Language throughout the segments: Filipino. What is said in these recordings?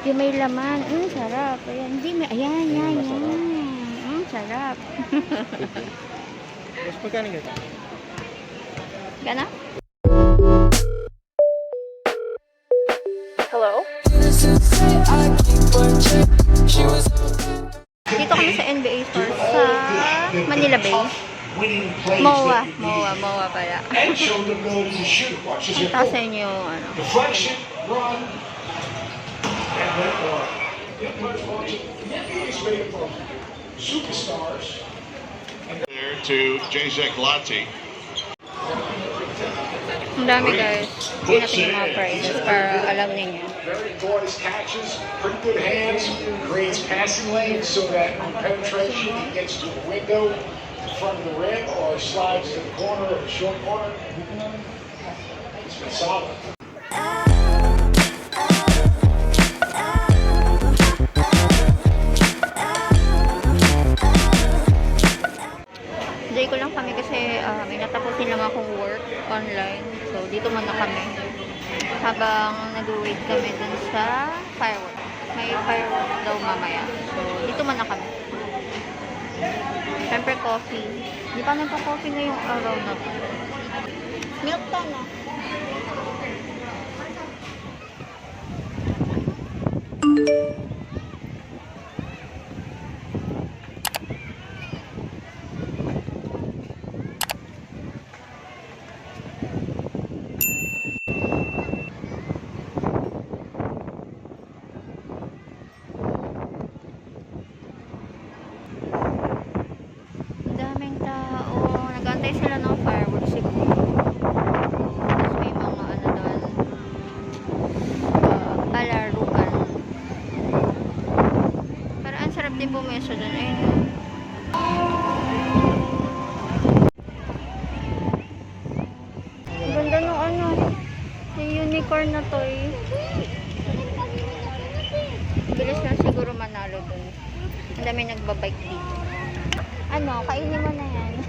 Yung may laman. Sarap. Ayan. Hindi may, ayan, yan, yan. Sarap. Mas pagkano ganito? Gana? Hello? Dito kami sa NBA store sa Manila Bay. MOA pala. Punta sa inyo yung ano. To Jacek Lati. Ang dami guys. Hindi natin yung mga prices para alam ninyo. Very poised catches, pretty good hands, creates passing lanes so that on penetration he gets to the window in front of the rim or slides to the corner of the short corner. It's been solid. Day ko lang kami kasi may natapusin lang akong work online. So, dito muna kami. Habang nag-wait kami dun sa firework. May firework daw mamaya. So, dito muna kami. Siyempre, coffee. Hindi pa nagpa-coffee ngayong araw na to. Milk to, no? Nag-antay sila ng fireworks siguro. Tapos may mga ano doon, palaruan. Pero ang sarap din bumeso doon. Ayun. Ganda nung ano, yung unicorn na toy. Bilis lang siguro manalo doon. Ang dami nagbabike dito. Ano, kainin mo na yan.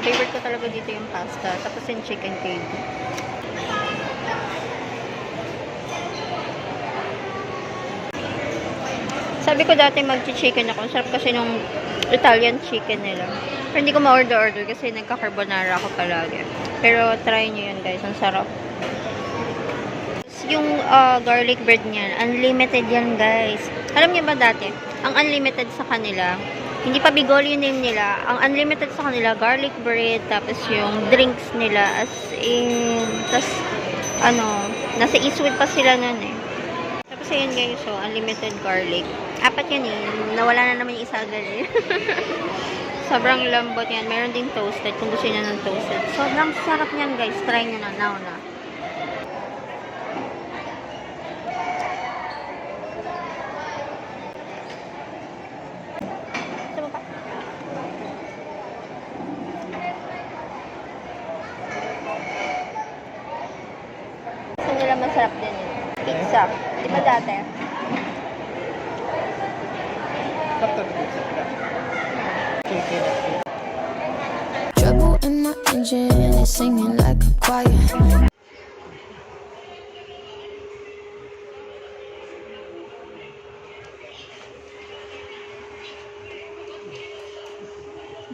Favorite ko talaga dito yung pasta, tapos yung chicken cake. Sabi ko dati mag-chicken ako, sarap kasi nung Italian chicken nila. Pero hindi ko ma-order kasi nagka-carbonara ako palagi. Pero try nyo yun guys, ang sarap. Yung garlic bread niyan, unlimited yan guys. Alam niyo ba dati, ang unlimited sa kanila, hindi pa Bigol yung name nila. Ang unlimited sa kanila, garlic bread, tapos yung drinks nila, as in, tas, ano, nasa Eastwood pa sila nun eh. Tapos ayun guys, so, unlimited garlic. 4 yan eh. Nawala na naman yung isa agad eh. Sobrang lambot yan. Meron din toasted, kung gusto nyo ng toasted. Sobrang sarap yan guys. Try nyo na, now na. Nila masarap din yun. Pizza. Di ba dati? Trouble in my engine, it's singing like a choir.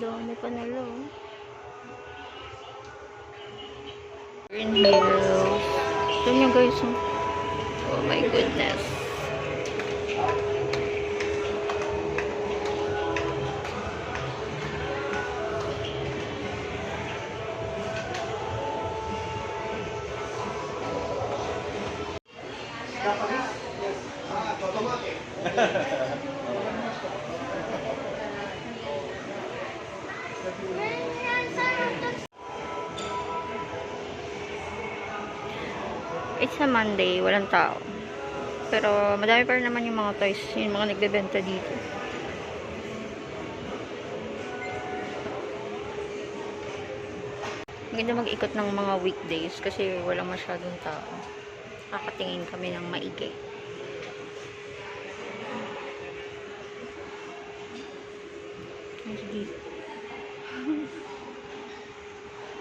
Dami pa nila. Green Hills. Ito nyo guys. Oh my goodness. It's a Monday, walang tao. Pero madami pa rin naman yung mga toys, yung mga nagbebenta dito. Maganda mag-ikot ng mga weekdays kasi walang masyadong tao. Kakatingin kami ng maigi.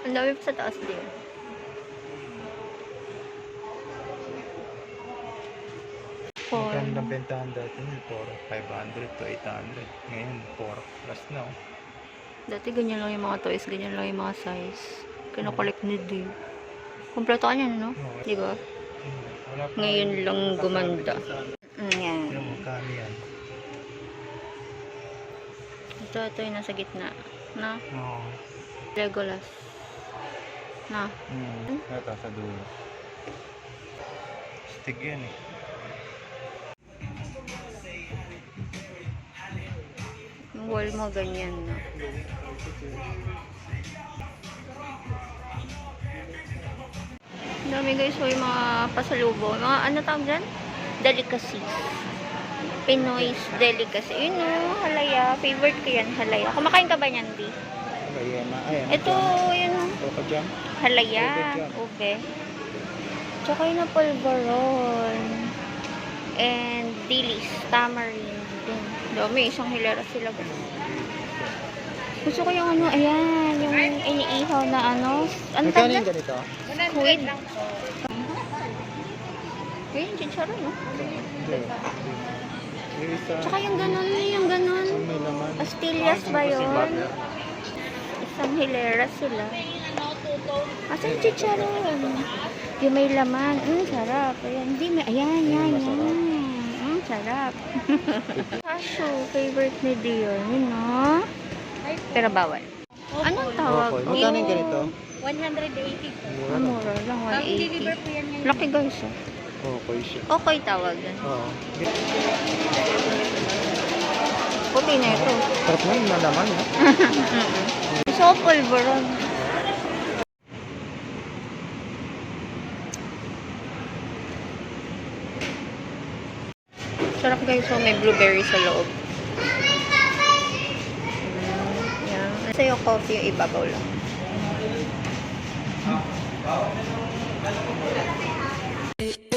Ang dami pa sa taas din. Magkano lang bentahan dati yun? 500 to 800. Ngayon, 4 plus na. Oh. Dati ganyan lang yung mga toys, ganyan lang yung mga size. Kino-collect ni Dave. Kompleto ka niyan, no? Oo. Di ba? Wala pa. Ngayon lang gumanda. Yan. Pero magkano yan? Ito yung nasa gitna. Na? Oo. Legolas. Na? Ito sa dulo. Stig yan eh. Yung wall mo ganyan, no? Ang dami guys, so yung mga pasalubong. Mga ano tawag dyan? Delicacies. Pinoy's delicacy. Yun o, halaya. Favorite ko yan, halaya. Kumakain ka ba niyan, Di? Ayan. Ito, yun o. Coco jam? Halaya. Ube jam. Ube. Tsaka yun na polvoron. And dilis. Tamarind. Yun. Dami, isang hilera sila guys. Gusto ko yung ano, ayan, yung iniihaw na ano. Ano Magkano tawag yung na? ganito? Squid. Ayun, chicharon, no? Yung isa. Tsaka yung ganun, yung ganun. May laman. Pastillas ba yun? Isang hilera sila. Asan yung chicharon? Yung may laman. Sarap. Ayan, hindi may, ayan, yan. Sarap. Cashew, favorite ni Dion. Yun, no? Pero bawal. Anong tawag? Okay. Magkano yung ganito? 180. Ah, mura lang, Ang deliver 180. po yan ngayon. Laki guys, oh. Okay siya. Okay tawag yan. Oo. Puti na ito. Sarap na yung malaman. No? Gusto ko pulveron. Sarap guys, so may blueberry sa loob. Yan. Sa'yo coffee, yung ibabaw lang. It